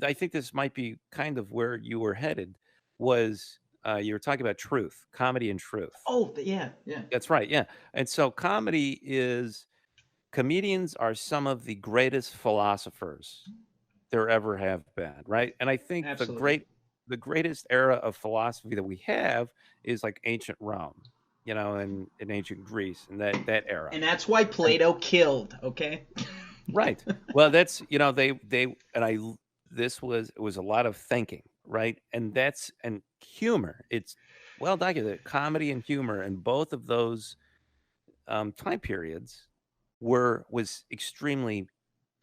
I think this might be kind of where you were headed. Was you were talking about truth, comedy, and truth. Oh, yeah, yeah, That's right. Yeah, and so comedians are some of the greatest philosophers there ever have been, right? And I think absolutely. the greatest era of philosophy that we have is like ancient Rome, and in ancient Greece and that era. And that's why And Plato killed. Okay. right. Well, that's they and I this was it was a lot of thinking, right? And humor. It's well documented. Comedy and humor and both of those time periods was extremely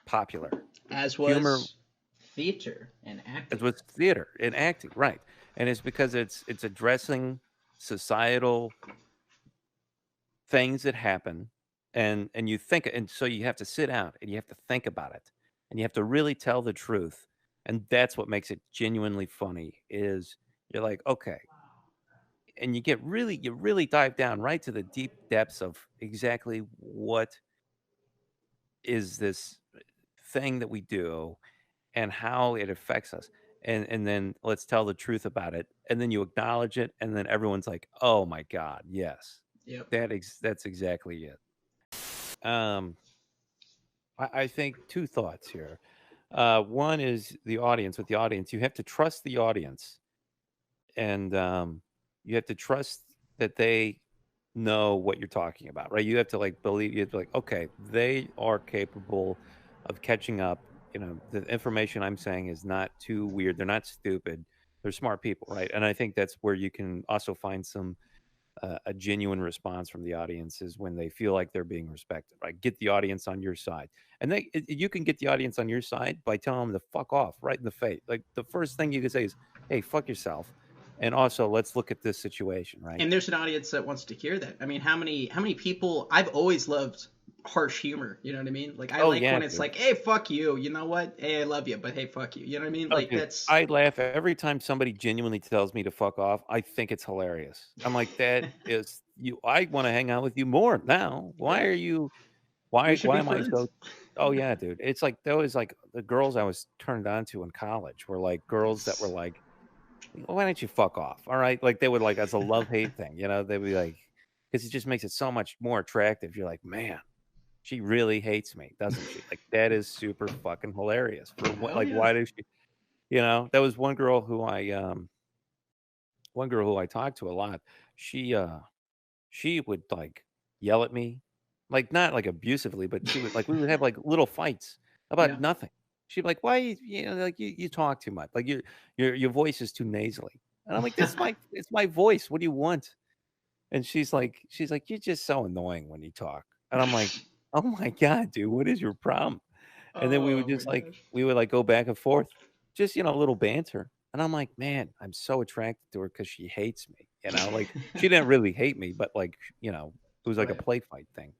popular. As Humor was theater and as acting. was theater and acting, right? And it's because it's addressing societal things that happen, and you think, and so you have to sit down and you have to think about it, and you have to really tell the truth, and that's what makes it genuinely funny. Is you're like, okay, and you really dive down right to the deep depths of exactly what is this thing that we do and how it affects us. And then let's tell the truth about it. And then you acknowledge it, and then everyone's like, "Oh my god, yes." Yep. That's exactly it. Um, I think two thoughts here. One is the audience. With the audience, you have to trust the audience, and you have to trust that they know what you're talking about, right? You have to like believe. You have to like, okay, they are capable of catching up. The information I'm saying is not too weird. They're not stupid. They're smart people, right? And I think that's where you can also find some a genuine response from the audience is when they feel like they're being respected, right? Get the audience on your side, and you can get the audience on your side by telling them to fuck off right in the face. Like the first thing you can say is, "Hey, fuck yourself," and also let's look at this situation, right? And there's an audience that wants to hear that. I mean, how many people? I've always loved harsh humor. You know what I mean? Like I Oh like yeah, when it's dude. like, hey, fuck you. You know what? Hey, I love you, but hey, fuck you. You know what I mean? Oh, Like dude, that's. I laugh every time somebody genuinely tells me to fuck off. I think it's hilarious. I'm like, that is you. I want to hang out with you more now. Why Yeah, are you? we should Why be am I friends. so? Oh yeah, dude. It's like those like the girls I was turned on to in college were like girls that were Yes. like, why don't you fuck off? All right, like they would like as a love hate thing, they'd be like, because it just makes it so much more attractive. You're like, man, she really hates me, doesn't she? Like that is super fucking hilarious. For what? Hell Like yeah. why does she? That was one girl who I talked to a lot. She would like yell at me, like not like abusively, but she would like we would have like little fights Yeah. about nothing. She'd be like, "Why like you talk too much, like your voice is too nasally," and I'm like, "This is my it's my voice. What do you want?" And she's like, "You're just so annoying when you talk," and I'm like, "Oh my god, dude, what is your problem?" And then Oh my gosh. we would like go back and forth, just a little banter. And I'm like, man, I'm so attracted to her because she hates me. Like she didn't really hate me, but like, it was like a Right. play fight thing.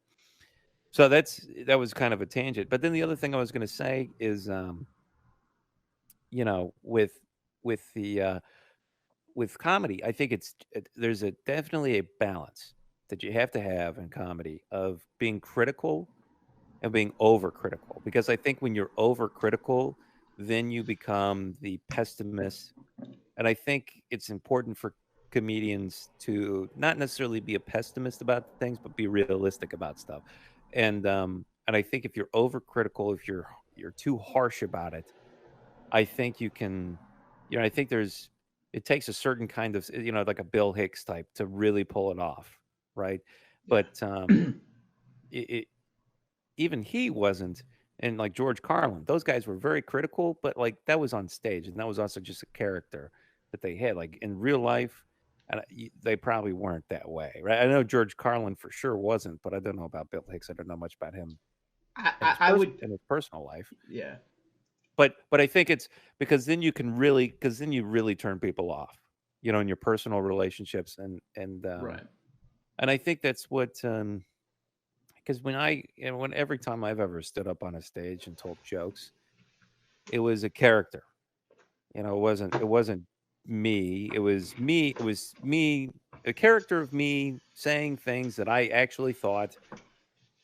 So that was kind of a tangent. But then the other thing I was going to say is, you know, with with the with comedy, I think there's a definitely a balance that you have to have in comedy of being critical and being overcritical, because I think when you're overcritical, then you become the pessimist. And I think it's important for comedians to not necessarily be a pessimist about things, but be realistic about stuff. And I think if you're overcritical, if you're too harsh about it, I think you can, I think it takes a certain kind of, like a Bill Hicks type to really pull it off, right? But Yeah. it even he wasn't, and like George Carlin, those guys were very critical, but like that was on stage, and that was also just a character that they had. Like in real life, they probably weren't that way, right? I know George Carlin for sure wasn't, but I don't know about Bill Hicks. I don't know much about him I would. in his personal life. Yeah. But I think it's because then you really turn people off, in your personal relationships, Right. and I think that's what because when every time I've ever stood up on a stage and told jokes, it was a character. It wasn't me. It was me, a character of me saying things that I actually thought,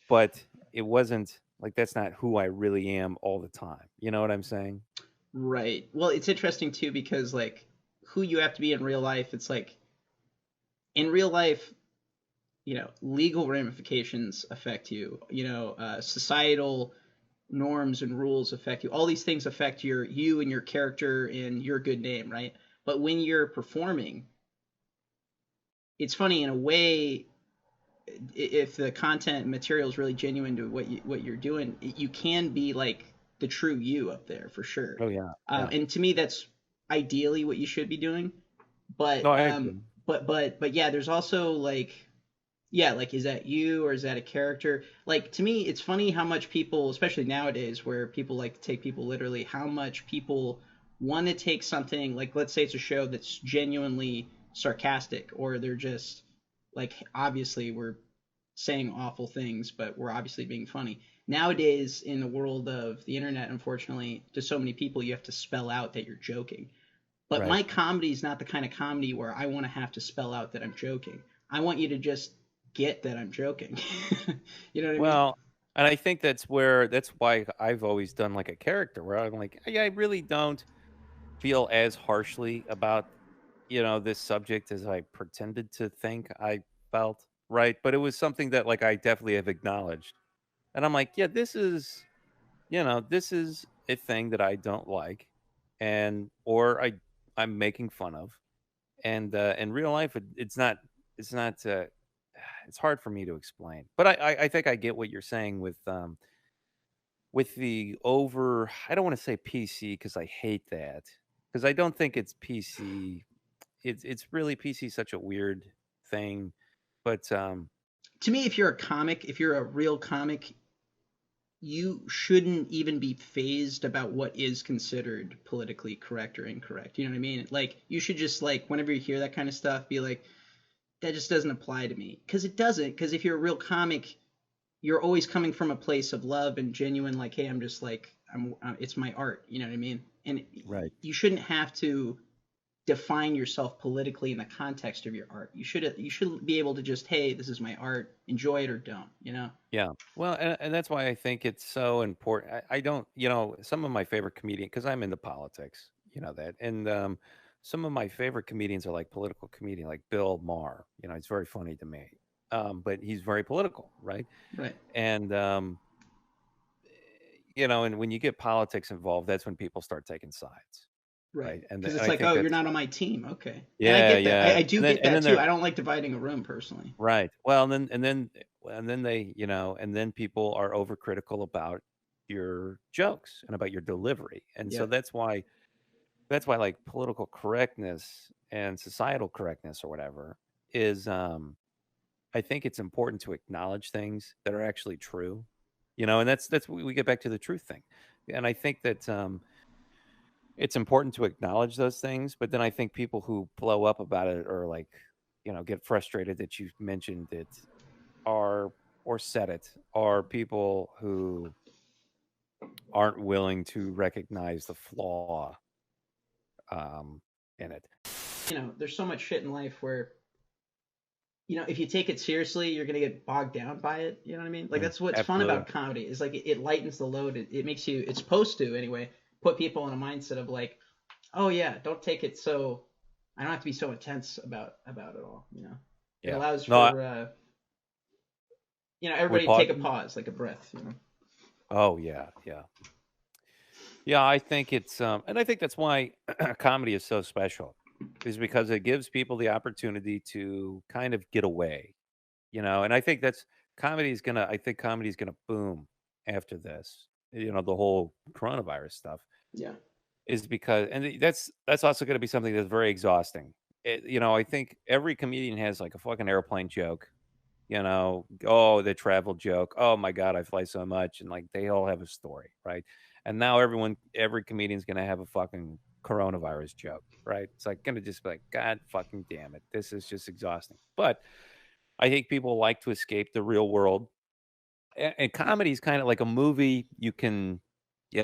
but it wasn't like that's not who I really am all the time. You know what I'm saying? Right. Well, it's interesting too because like who you have to be in real life, it's like in real life, legal ramifications affect you. Societal norms and rules affect you. All these things affect you and your character and your good name, right? But when you're performing, it's funny in a way. If the content material is really genuine to what you're doing, you can be like the true you up there for sure. Oh yeah, yeah. And to me, that's ideally what you should be doing. No, But I agree. but yeah, there's also like yeah, like is that you or is that a character? Like to me, it's funny how much people, especially nowadays, where people like to take people literally, how much people want to take something like let's say it's a show that's genuinely sarcastic or they're just like obviously we're saying awful things, but we're obviously being funny. Nowadays, in the world of the internet, unfortunately, to so many people, you have to spell out that you're joking. But Right. my comedy is not the kind of comedy where I want to have to spell out that I'm joking. I want you to just get that I'm joking. You know what I mean? Well, and I think that's why I've always done like a character where I'm like, yeah, I really don't feel as harshly about, this subject as I pretended to think I felt, right? But it was something that like I definitely have acknowledged. And I'm like, yeah, this is a thing that I don't like and or I'm making fun of. And in real life it's not it's hard for me to explain. But I think I get what you're saying with the over I don't want to say PC because I hate that. Because I don't think it's PC. It's really PC such a weird thing. But To me, if you're a comic, if you're a real comic, you shouldn't even be phased about what is considered politically correct or incorrect. You know what I mean? Like you should just like whenever you hear that kind of stuff, be like, that just doesn't apply to me because it doesn't. Because if you're a real comic, you're always coming from a place of love and genuine, like, hey, I'm just like, it's my art. You know what I mean? And right. you shouldn't have to define yourself politically in the context of your art. You should be able to just, hey, this is my art, enjoy it or don't. You know? Yeah. Well, and that's why I think it's so important. I don't, some of my favorite comedian because I'm into politics, that, and some of my favorite comedians are like political comedian, like Bill Maher. It's very funny to me, but he's very political, right? Right. And and when you get politics involved, that's when people start taking sides, Right. right? And Because and it's I like, think oh, you're that's not on my team. Okay. And I yeah, get that. yeah, I do and then get and that then too. they're I don't like dividing a room personally. right. Well, and then they, and then people are overcritical about your jokes and about your delivery. And so Yep. that's why like political correctness and societal correctness or whatever is I think it's important to acknowledge things that are actually true. And that's we get back to the truth thing. And I think that it's important to acknowledge those things, but then I think people who blow up about it or like, get frustrated that you mentioned it are or said it are people who aren't willing to recognize the flaw um, in it. There's so much shit in life where if you take it seriously, you're gonna get bogged down by it. You know what I mean? Like that's what's fun Absolutely. about comedy is like it lightens the load. It makes you. It's supposed to anyway. Put people in a mindset of like, oh yeah, don't take it so. I don't have to be so intense about it all. It Yeah. allows No, for we everybody to take a pausing. pause, like a breath. Oh yeah, yeah, yeah. I think it's and I think that's why comedy is so special, is because it gives people the opportunity to kind of get away, And I think I think comedy is gonna boom after this. The whole coronavirus stuff. Yeah. Is because that's also gonna be something that's very exhausting. I think every comedian has, like, a fucking airplane joke, oh, the travel joke, "Oh my god, I fly so much," and, like, they all have a story, right? And now every comedian's gonna have a fucking coronavirus joke, right? It's, like, gonna just be like, "God fucking damn it, this is just exhausting." But I think people like to escape the real world and comedy is kind of like a movie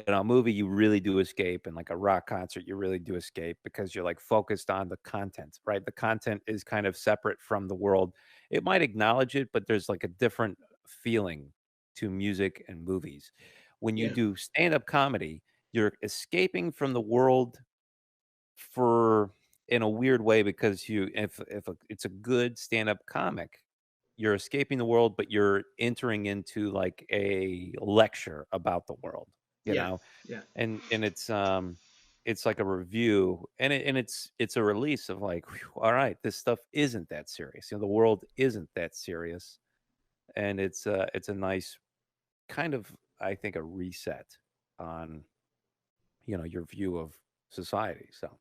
a movie you really do escape and like a rock concert you really do escape because you're like focused on the content, right? The content is kind of separate from the world. It might acknowledge it, but there's like a different feeling to music and movies. When you Yeah. do stand-up comedy, you're escaping from the world for in a weird way because it's a good stand-up comic, you're escaping the world, but you're entering into like a lecture about the world, you Yeah. know, Yeah. and it's like a review, and it's a release of like, "Whew, all right, this stuff isn't that serious. The world isn't that serious," and it's a nice kind of, I think, a reset on your view of society. So